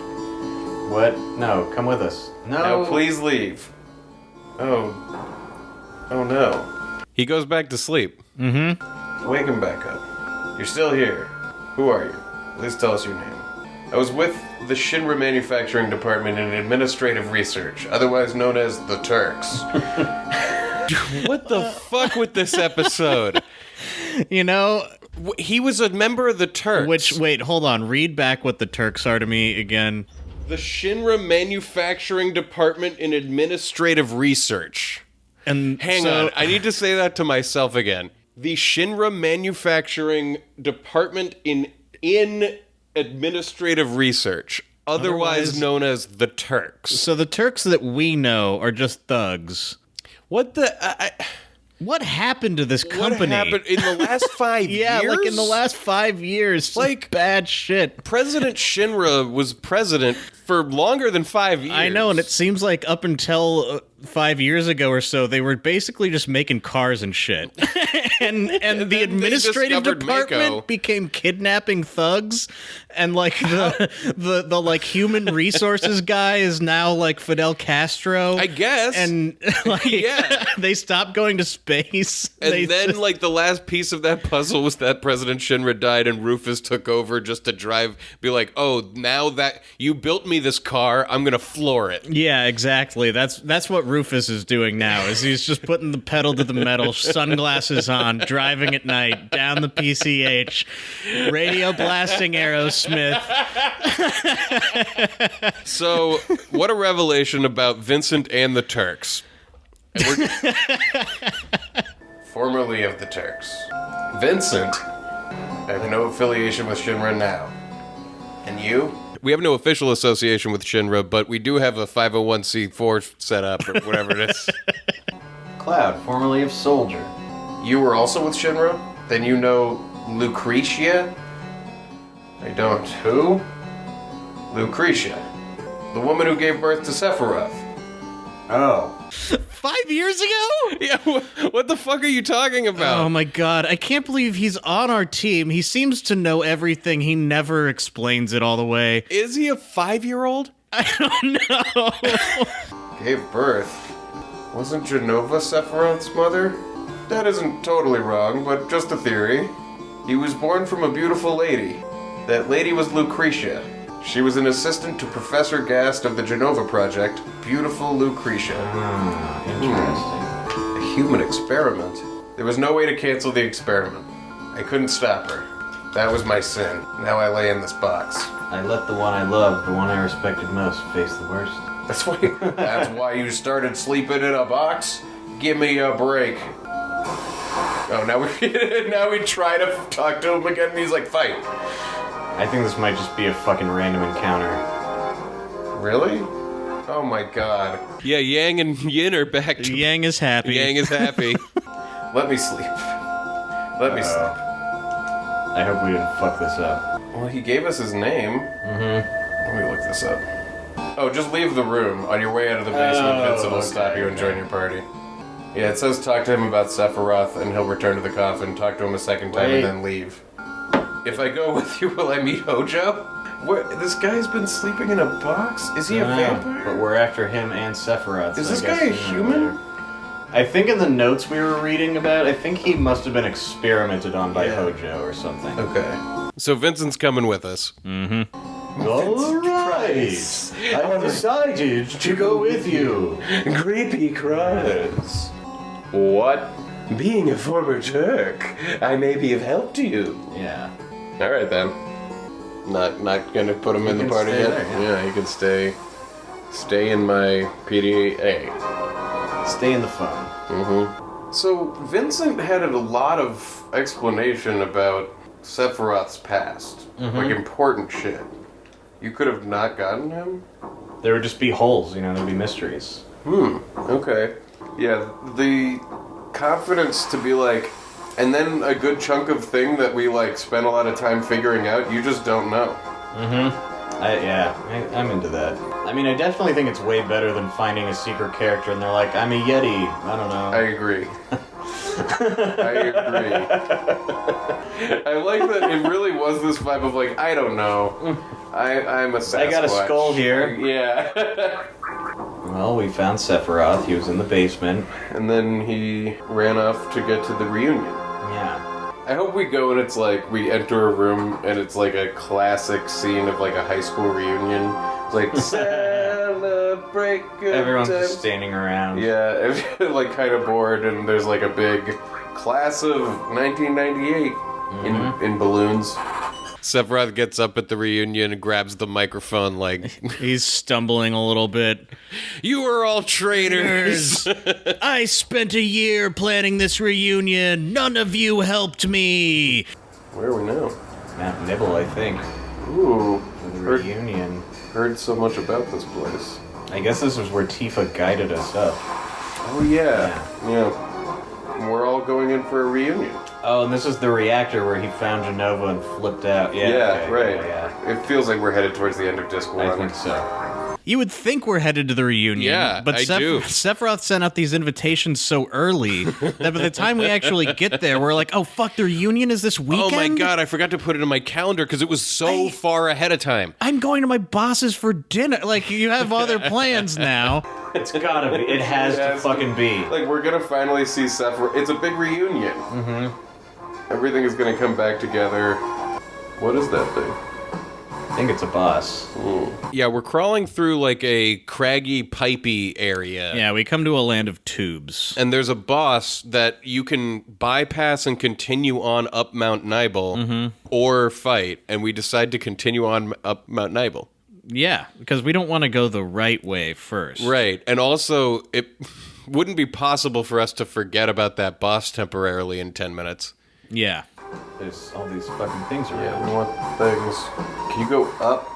What? No, come with us. No. Now please leave. Oh no. He goes back to sleep. Wake him back up. You're still here. Who are you? Please tell us your name. I was with the Shinra Manufacturing Department in Administrative Research, otherwise known as the Turks. What the fuck with this episode? You know, He was a member of the Turks. wait, hold on. Read back what the Turks are to me again. The Shinra Manufacturing Department in Administrative Research. And Hang on, I need to say that to myself again. The Shinra Manufacturing Department in Administrative Research, otherwise known as the Turks. So the Turks that we know are just thugs. What the... What happened to this what company? happened in the last 5 Yeah, years? like in the last 5 years. Some Like- bad shit. President Shinra was president for longer than 5 years. I know, and it seems like up until 5 years ago or so, they were basically just making cars and shit. and the then they administrative discovered department Mako. became kidnapping thugs, and like the like human resources guy is now like Fidel Castro. I guess. And like Yeah. they stopped going to space. And They then, just- like, the last piece of that puzzle was that President Shinra died and Rufus took over just to be like, oh, now that you built me this car, I'm gonna floor it. yeah, exactly. That's what Rufus is doing now. Is he's just putting the pedal to the metal, sunglasses on, driving at night down the PCH, radio blasting Aerosmith. So, what a revelation about Vincent and the Turks. And we're- Formerly of the Turks. Vincent. I have no affiliation with Shinra now. And you? we have no official association with Shinra, but we do have a 501c4 set up, or whatever it is. Cloud, formerly of Soldier. You were also with Shinra? Then you know Lucretia? I don't. Who? Lucretia. The woman who gave birth to Sephiroth. Oh. 5 years ago? Yeah, what the fuck are you talking about? Oh my god, I can't believe he's on our team. He seems to know everything. He never explains it all the way. Is he a 5-year-old? I don't know. Gave birth? Wasn't Genova Sephiroth's mother? That isn't totally wrong, but just a theory. He was born from a beautiful lady. That lady was Lucretia. She was an assistant to Professor Gast of the Genova Project. Beautiful Lucretia. Interesting. A human experiment? There was no way to cancel the experiment. I couldn't stop her. That was my sin. Now I lay in this box. I let the one I loved, the one I respected most, face the worst. That's why you started sleeping in a box? Give me a break. Oh, now we try to talk to him again and he's like, fight. I think this might just be a fucking random encounter. Really? Oh my god. Yeah, Yang and Yin are back. Yang is happy. Yang is happy. Let me sleep. Let me sleep. I hope we didn't fuck this up. Well, he gave us his name. Let me look this up. Oh, just leave the room. On your way out of the basement, Vincent will stop you and join your party. Yeah, it says talk to him about Sephiroth and he'll return to the coffin, talk to him a second time, Wait. and then leave. If I go with you, will I meet Hojo? This guy's been sleeping in a box? Is he a vampire? But we're after him and Sephiroth. Is so I this guess guy a sooner or human? later. I think in the notes we were reading about, I think he must have been experimented on by Hojo or something. Okay. So Vincent's coming with us. All right. I've decided to go with you. Creepy cries. What? Being a former Turk, I may be of help to you. Yeah. Alright then. Not gonna put him in the can party stay yet? there, Yeah, he can stay in my PDA. Stay in the phone. So Vincent had a lot of explanation about Sephiroth's past. Like important shit. You could have not gotten him? There would just be holes, there'd be mysteries. Okay. Yeah, the confidence to be like, and then a good chunk of thing that we like spent a lot of time figuring out, you just don't know. I'm into that. I mean, I definitely think it's way better than finding a secret character and they're like, I'm a Yeti. I don't know. I agree. I agree. I like that it really was this vibe of like, I don't know. I'm a Sasquatch. I got a skull here. Yeah. Well, we found Sephiroth. He was in the basement. And then he ran off to get to the reunion. Yeah. I hope we go and it's like we enter a room and it's like a classic scene of like a high school reunion. It's like celebrate good Everyone's times. just standing around. Yeah, like kind of bored and there's like a big class of 1998 in balloons. Sephiroth gets up at the reunion and grabs the microphone like... He's stumbling a little bit. You are all traitors. I spent a year planning this reunion. None of you helped me. Where are we now? Mount Nibble, I think. Ooh, For the reunion. heard so much about this place. I guess this was where Tifa guided us up. Oh yeah. And we're all going in for a reunion. Oh, and this is the reactor where he found Genova and flipped out. Yeah, okay, right. Yeah. It feels like we're headed towards the end of Disc 1. I think so. You would think we're headed to the reunion. Yeah, but I do. Sephiroth sent out these invitations so early that by the time we actually get there, we're like, oh, fuck, the reunion is this weekend? Oh my god, I forgot to put it in my calendar because it was so far ahead of time. I'm going to my boss's for dinner. Like, you have other plans now. It's gotta be. It has to fucking be. Like, we're gonna finally see Sephiroth. It's a big reunion. Mm-hmm. Everything is gonna come back together. What is that thing? I think it's a boss. Yeah, we're crawling through like a craggy, pipey area. Yeah, we come to a land of tubes. And there's a boss that you can bypass and continue on up Mount Nibel or fight. And we decide to continue on up Mount Nibel. Yeah, because we don't want to go the right way first. Right. And also, it wouldn't be possible for us to forget about that boss temporarily in 10 minutes. Yeah. There's all these fucking things around. Yeah, we want things. Can you go up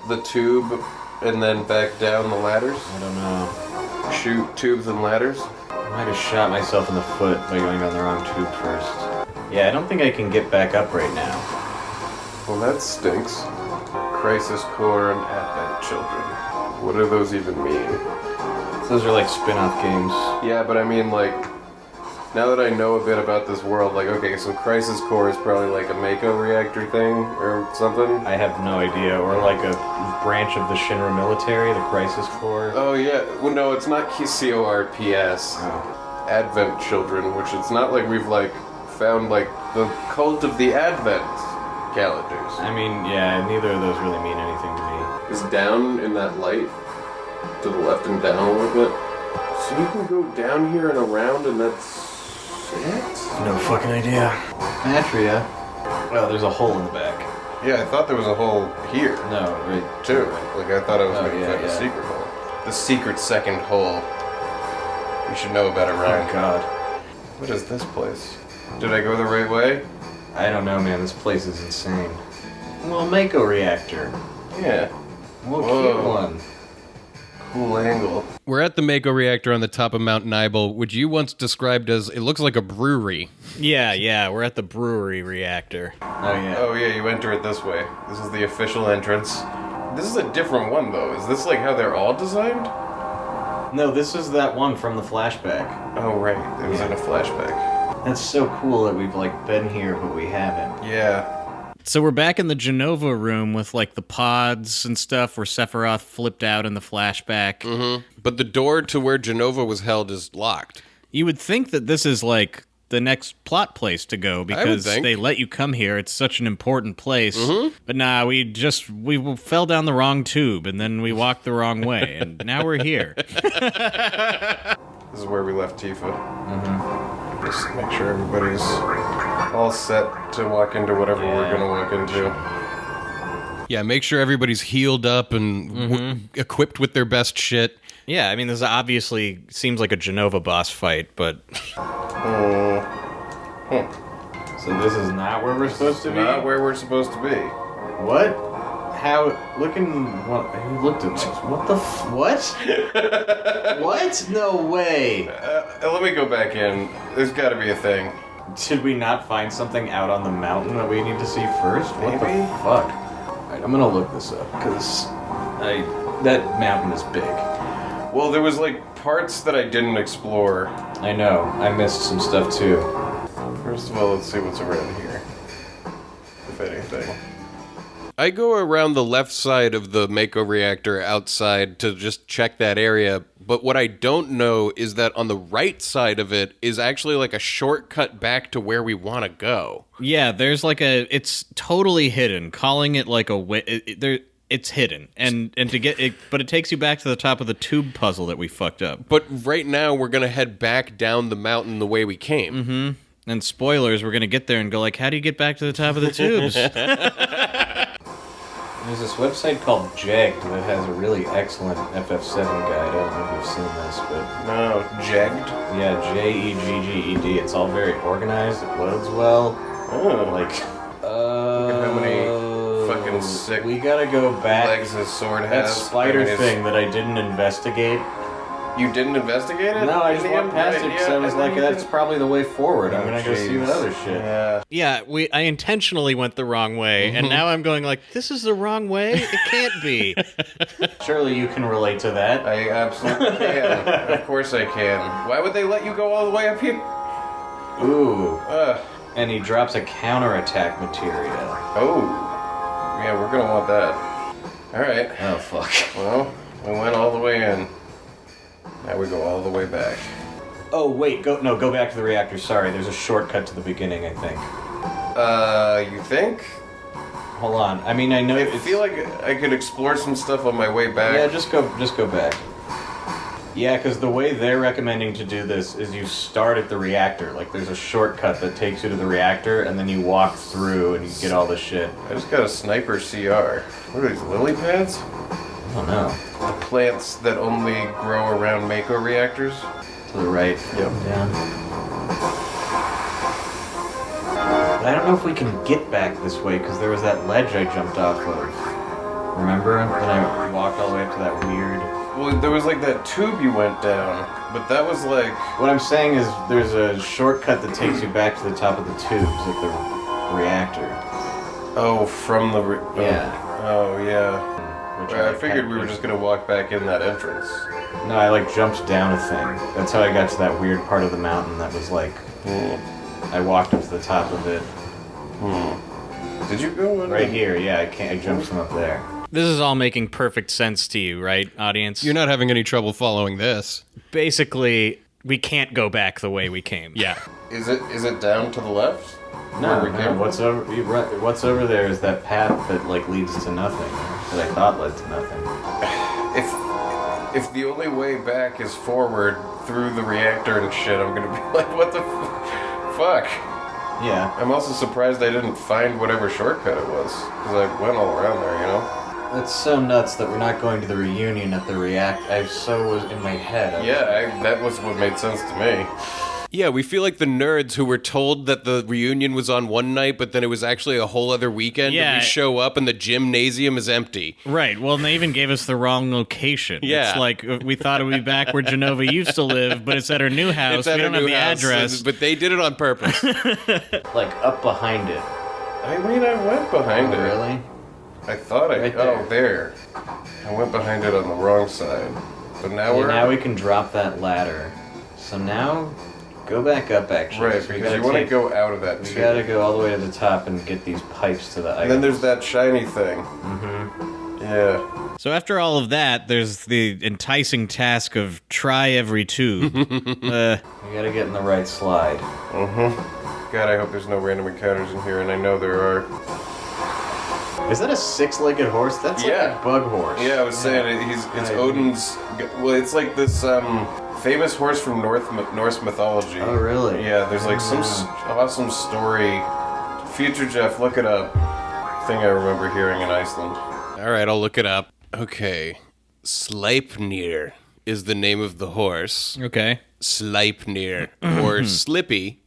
the tube and then back down the ladders? I don't know. Shoot tubes and ladders? I might have shot myself in the foot by going down the wrong tube first. Yeah, I don't think I can get back up right now. Well, that stinks. Crisis Core and Advent Children. What do those even mean? Those are like spin-off games. Yeah, but I mean, like, now that I know a bit about this world, like, okay, so Crisis Core is probably like a Mako reactor thing or something? I have no idea. Or like a branch of the Shinra military, the Crisis Corps. Oh, yeah. Well, no, it's not CORPS. Oh. Advent Children, which it's not like we've, like, found, like, the cult of the Advent calendars. I mean, yeah, neither of those really mean anything to me. Is down in that light? To the left and down a little bit? So you can go down here and around and that's it? No fucking idea. Matria. Well, there's a hole in the back. Yeah, I thought there was a hole here, No, right. too. Like, I thought I was going to yeah, find a yeah. secret hole. The secret second hole. You should know better, Ryan. Oh god. What is this place? Did I go the right way? I don't know, man. This place is insane. Well, Mako reactor. Yeah. Well, Whoa. cute one. Cool angle. We're at the Mako reactor on the top of Mount Nibel, which you once described as, it looks like a brewery. Yeah, we're at the brewery reactor. Oh yeah. Oh yeah, you enter it this way. This is the official entrance. This is a different one though. Is this like how they're all designed? No, this is that one from the flashback. Oh right, it was in a flashback. That's so cool that we've like been here, but we haven't. Yeah. So we're back in the Genova room with like the pods and stuff where Sephiroth flipped out in the flashback. But the door to where Genova was held is locked. You would think that this is like the next plot place to go because think. they let you come here. It's such an important place. But nah, we fell down the wrong tube and then we walked the wrong way and now we're here. This is where we left Tifa. Just make sure everybody's all set to walk into whatever we're gonna walk into. Yeah, make sure everybody's healed up and equipped with their best shit. Yeah, I mean, this obviously seems like a Genova boss fight, but So this is not where we're supposed to be? Not where we're supposed to be. What? how... Who looked at this? What the what? What? No way. Let me go back in. There's got to be a thing. Should we not find something out on the mountain that we need to see first? What Maybe. the fuck? Alright, I'm gonna look this up, because that mountain is big. Well, there was like parts that I didn't explore. I know, I missed some stuff too. First of all, let's see what's around here. If anything. I go around the left side of the Mako reactor outside to just check that area, but what I don't know is that on the right side of it is actually like a shortcut back to where we want to go. Yeah, there's like it's totally hidden. Calling it like a way, it's hidden, and to get it, but it takes you back to the top of the tube puzzle that we fucked up. But right now we're going to head back down the mountain the way we came. Mm-hmm. And spoilers, we're going to get there and go like, how do you get back to the top of the tubes? There's this website called Jegged that has a really excellent FF7 guide. I don't know if you've seen this, but... No, Jegged? Yeah, Jegged. It's all very organized. It loads well. Oh. Like... Look at how many fucking sick We gotta go back. legs his sword That has. spider I mean, thing that I didn't investigate. You didn't investigate it? No, I In just the walked end? past Right, it because yeah, I was and like, then you that's did- probably the way forward. I'm Oh, gonna go see jeez. the other shit. Yeah. Yeah, I intentionally went the wrong way, and now I'm going like, this is the wrong way? It can't be. Surely you can relate to that. I absolutely can. Of course I can. Why would they let you go all the way up here? Ooh. Ugh. And he drops a counterattack material. Oh. Yeah, we're gonna want that. Alright. Oh, fuck. Well, we went all the way in. Now we go all the way back. Oh, wait, go back to the reactor. Sorry, there's a shortcut to the beginning, I think. You think? Hold on. I mean, I know I feel like I could explore some stuff on my way back. Yeah, just go back. Yeah, because the way they're recommending to do this is you start at the reactor. Like, there's a shortcut that takes you to the reactor, and then you walk through and you get all the shit. I just got a sniper CR. What are these, lily pads? I don't know. The plants that only grow around Mako reactors? To the right. Yep. Yeah. But I don't know if we can get back this way, because there was that ledge I jumped off of. Remember? Then I walked all the way up to that weird... Well, there was like that tube you went down, but that was like... What I'm saying is there's a shortcut that takes you back to the top of the tubes at the reactor. Oh, from the... Yeah. Oh, yeah. Which I figured we were just gonna walk back in that entrance. No, I like jumped down a thing. That's how I got to that weird part of the mountain that was like... I walked up to the top of it. Did you go in? Right here, yeah, I jumped from up there. This is all making perfect sense to you, right, audience? You're not having any trouble following this. Basically, we can't go back the way we came. Yeah. Is it down to the left? No, Where we came what's over there is that path that like leads to nothing. That I thought led to nothing. If the only way back is forward through the reactor and shit, I'm gonna be like, what the fuck? Yeah. I'm also surprised I didn't find whatever shortcut it was, because I went all around there, you know? That's so nuts that we're not going to the reunion at the react. I so was in my head. That was what made sense to me. Yeah, we feel like the nerds who were told that the reunion was on one night, but then it was actually a whole other weekend. Yeah. And we show up and the gymnasium is empty. Right. Well, and they even gave us the wrong location. Yeah. It's like we thought it would be back where Genova used to live, but it's at her new house. It's at We our don't have new the house, address. but they did it on purpose. Like up behind it. I mean, I went behind it. Really? I thought Right there. Oh, there. I went behind it on the wrong side. But now Now we can drop that ladder. So now, go back up actually. Right, So because you want to go out of that We tube. gotta go all the way to the top and get these pipes to the And then items. there's that shiny thing. Mm-hmm. Yeah. So after all of that, there's the enticing task of try every tube. We gotta get in the right slide. God, I hope there's no random encounters in here, and I know there are. Is that a six-legged horse? That's like Yeah. a bug horse. Yeah, I was saying it's Odin's. Well, it's like this famous horse from Norse mythology. Oh, really? Yeah, there's like some awesome story. Future Jeff, look it up. Thing I remember hearing in Iceland. All right, I'll look it up. Okay. Sleipnir is the name of the horse. Okay. Sleipnir. Or Slippy.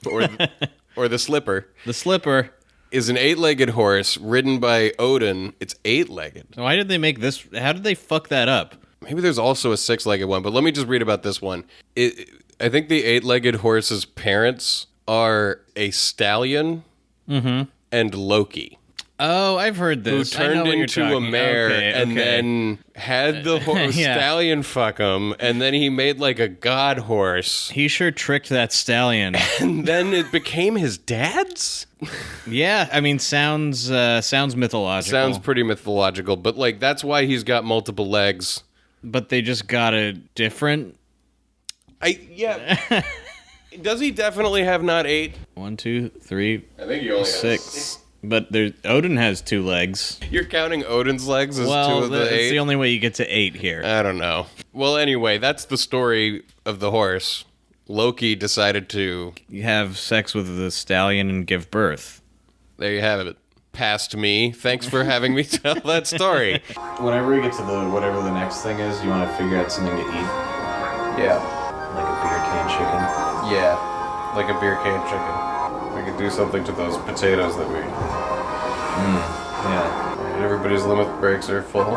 Or the slipper. The slipper. is an 8-legged horse ridden by Odin. It's 8-legged. Why did they make this? How did they fuck that up? Maybe there's also a 6-legged one, but let me just read about this one. I think the 8-legged horse's parents are a stallion and Loki. Oh, I've heard this. Who turned into a mare and then had the stallion fuck him, and then he made like a god horse. He sure tricked that stallion. And then it became his dad's? Yeah, I mean, sounds mythological. Sounds pretty mythological, but like that's why he's got multiple legs. But they just got a different... Does he definitely have not 8? 1, 2, 3, I think he only 6. But Odin has 2 legs. You're counting Odin's legs as 2 of the 8? It's the only way you get to 8 here. I don't know. Well, anyway, that's the story of the horse. Loki decided to... You have sex with the stallion and give birth. There you have it. Past me. Thanks for having me tell that story. Whenever we get to whatever the next thing is, you want to figure out something to eat. Yeah. Like a beer can chicken. Yeah. Like a beer can chicken. We could do something to those potatoes that we... Yeah. Everybody's limit breaks are full.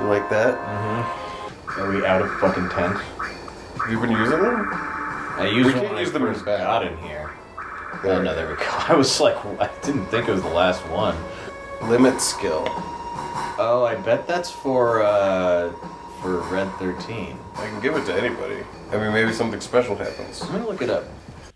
You like that? Are we out of fucking tent? You've been using them? I used We them can't when use I them in first bed. got in here. Oh, no, there we go. I was like, I didn't think it was the last one. Limit skill. Oh, I bet that's for Red 13. I can give it to anybody. I mean, maybe something special happens. I'm gonna look it up.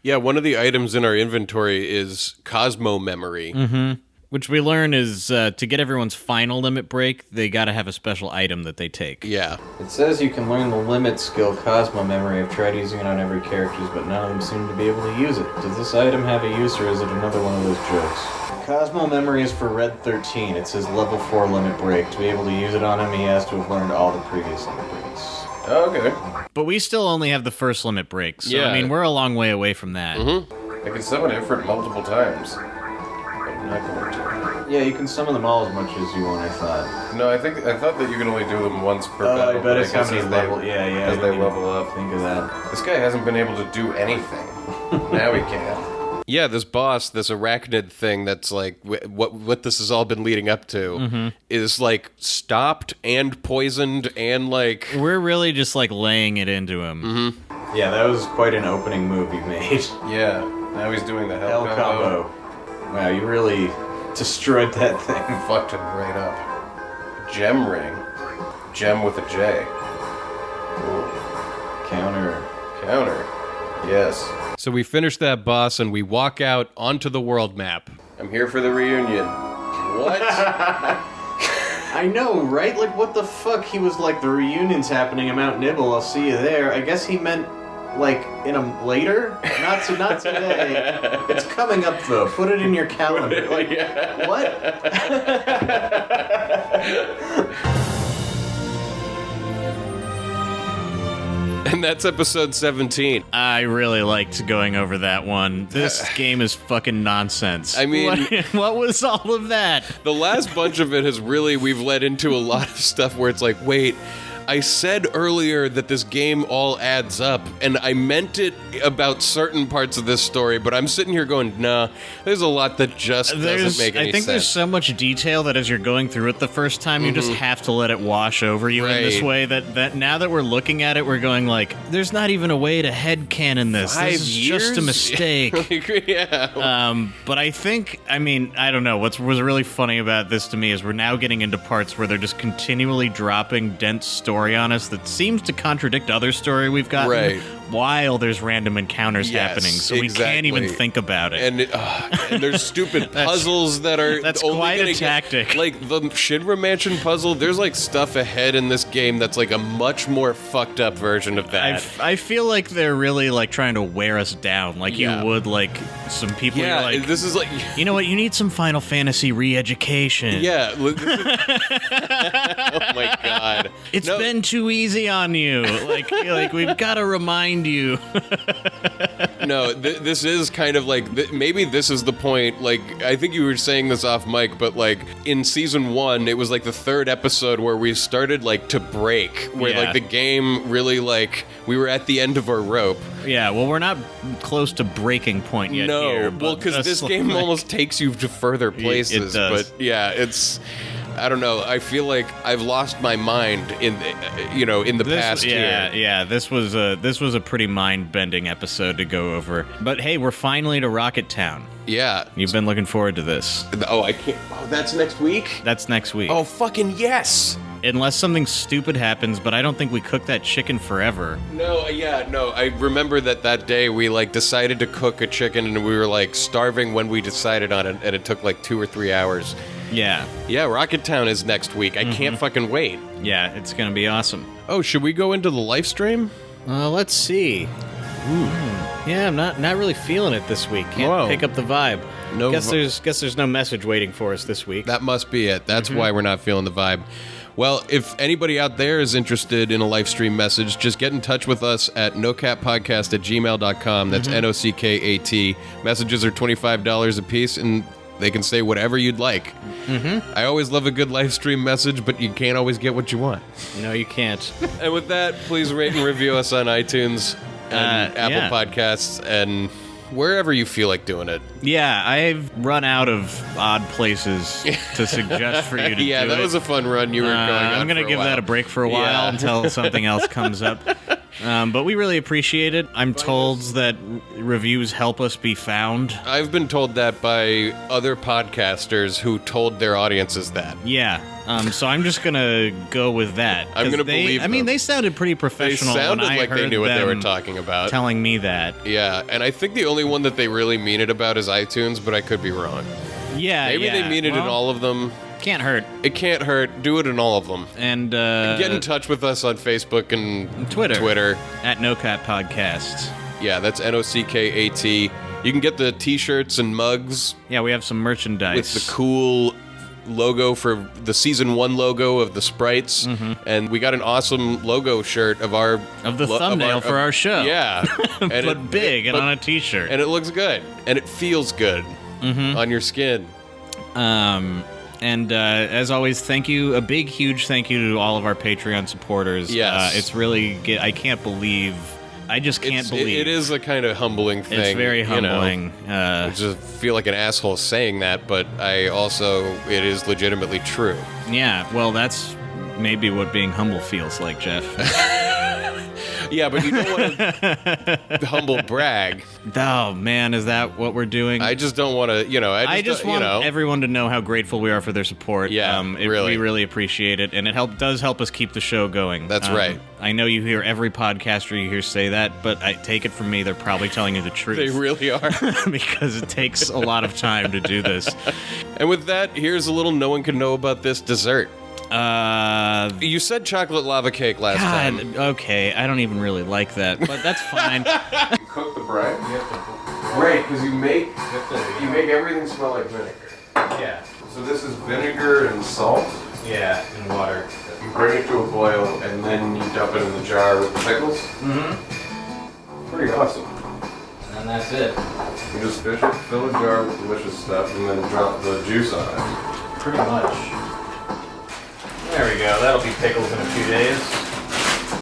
Yeah, one of the items in our inventory is Cosmo Memory. Which we learn is to get everyone's final limit break, they gotta have a special item that they take. Yeah. It says you can learn the limit skill Cosmo Memory. I've tried using it on every character, but none of them seem to be able to use it. Does this item have a use, or is it another one of those jokes? Cosmo Memory is for Red 13. It says level 4 limit break. To be able to use it on him, he has to have learned all the previous limit breaks. Oh, okay. But we still only have the first limit break, so Yeah. I mean, we're a long way away from that. I can summon Ifrit multiple times. I'm not going to. Yeah, you can summon them all as much as you want, I thought. No, I thought that you can only do them once per Oh, battle. I bet but it's how guess many as level... they, Yeah, as they level up. Think of that. This guy hasn't been able to do anything. Now he can. Yeah, this boss, this arachnid thing that's like what this has all been leading up to is like stopped and poisoned and like... We're really just like laying it into him. Yeah, that was quite an opening move you made. Yeah. Now he's doing the hell Hell combo. combo. Wow, you really destroyed that thing. Fucked him right up. Gem ring. Gem with a J. Ooh. Counter. Counter. Yes. So we finish that boss and we walk out onto the world map. I'm here for the reunion. What? I know, right? Like, what the fuck? He was like, the reunion's happening at Mount Nibble. I'll see you there. I guess he meant, like, later? Not today. It's coming up, though. Put it in your calendar. Like, what? And that's episode 17. I really liked going over that one. This game is fucking nonsense. I mean- what was all of that? The last bunch of it has really, we've led into a lot of stuff where it's like, wait, I said earlier that this game all adds up, and I meant it about certain parts of this story, but I'm sitting here going, nah, there's a lot that just doesn't make any I think there's sense. so much detail that as you're going through it the first time, you just have to let it wash over you in this Right. way that now that we're looking at it, we're going like, there's not even a way to headcanon this. 5 This is years? just a mistake. Yeah. But I think, I mean, I don't know. What was really funny about this to me is we're now getting into parts where they're just continually dropping dense story on us that seems to contradict other story we've gotten Right. while there's random encounters Yes, happening. So we can't even exactly. think about it. And there's stupid puzzles that are that's only quite a gonna tactic. Get, like the Shinra Mansion puzzle, there's like stuff ahead in this game that's like a much more fucked up version of that. I feel like they're really like trying to wear us down, like Yeah. you would like some people. Yeah, you're like, this is like... you know what? You need some Final Fantasy re-education. Yeah. Oh my god. It's No, been too easy on you. Like we've got to remind you. No, this is kind of like, maybe this is the point, like, I think you were saying this off mic, but like, in season 1, it was like the third episode where we started like to break, where like the game really like, we were at the end of our rope. Yeah, well, we're not close to breaking point yet here. Well, because this game almost takes you to further places. It does. But yeah, it's, I don't know. I feel like I've lost my mind in the past year. Yeah, this was a pretty mind-bending episode to go over. But hey, we're finally to Rocket Town. Yeah. You've been looking forward to this. Oh, I can't. Oh, that's next week? That's next week. Oh, fucking yes! Unless something stupid happens, but I don't think we cook that chicken forever. No, I remember that day we like decided to cook a chicken and we were like starving when we decided on it, and it took like 2 or 3 hours. Yeah. Yeah, Rocket Town is next week. I can't fucking wait. Yeah, it's gonna be awesome. Oh, should we go into the live stream? Let's see. Yeah, I'm not really feeling it this week. Can't pick up the vibe. No. Guess there's no message waiting for us this week. That must be it. That's why we're not feeling the vibe. Well, if anybody out there is interested in a live stream message, just get in touch with us at nocappodcast@gmail.com. That's NOCKAT. Messages are $25 a piece, and they can say whatever you'd like. I always love a good live stream message, but you can't always get what you want. No, you can't. And with that, please rate and review us on iTunes and Apple Podcasts and wherever you feel like doing it. Yeah, I've run out of odd places to suggest for you to do Yeah, that was a fun run you were going on. I'm going to give that a break for a while until something else comes up. But we really appreciate it. I'm told that reviews help us be found. I've been told that by other podcasters who told their audiences that. Yeah. So I'm just going to go with that. I'm going to believe them. I mean, they sounded pretty professional. They sounded when I like heard they knew what they were them talking about. telling me that. Yeah, and I think the only one that they really mean it about is iTunes, but I could be wrong. Yeah, Maybe they mean it in all of them. Can't hurt. It can't hurt. Do it in all of them. And get in touch with us on Facebook and Twitter. At NoCat Podcast. Yeah, that's NOCKAT. You can get the t-shirts and mugs. Yeah, we have some merchandise. With the cool logo for the season 1 logo of the sprites. And we got an awesome logo shirt of our... Of the thumbnail for our show. Yeah. And but big and on a t-shirt. And it looks good. And it feels good on your skin. And as always, thank you. A big, huge thank you to all of our Patreon supporters. Yes. It's really... I can't believe... I just can't believe. It is a kind of humbling thing. It's very humbling. I just feel like an asshole saying that, but it is legitimately true. Yeah, well, that's maybe what being humble feels like, Jeff. Yeah, but you don't want to humble brag. Oh, man, is that what we're doing? I just don't want to, I just want everyone to know how grateful we are for their support. Yeah, really. We really appreciate it, and it does help us keep the show going. That's right. I know you hear every podcaster you hear say that, but I take it from me, they're probably telling you the truth. They really are. Because it takes a lot of time to do this. And with that, here's a little no one can know about this dessert. You said chocolate lava cake last time. Okay, I don't even really like that, but that's fine. You cook the bread? Right, because you make everything smell like vinegar. Yeah. So this is vinegar and salt. Yeah, and water. You bring it to a boil, and then you dump it in the jar with the pickles. Pretty awesome. And that's it. You just fill a jar with delicious stuff, and then drop the juice on it. Pretty much. There we go. That'll be pickles in a few days.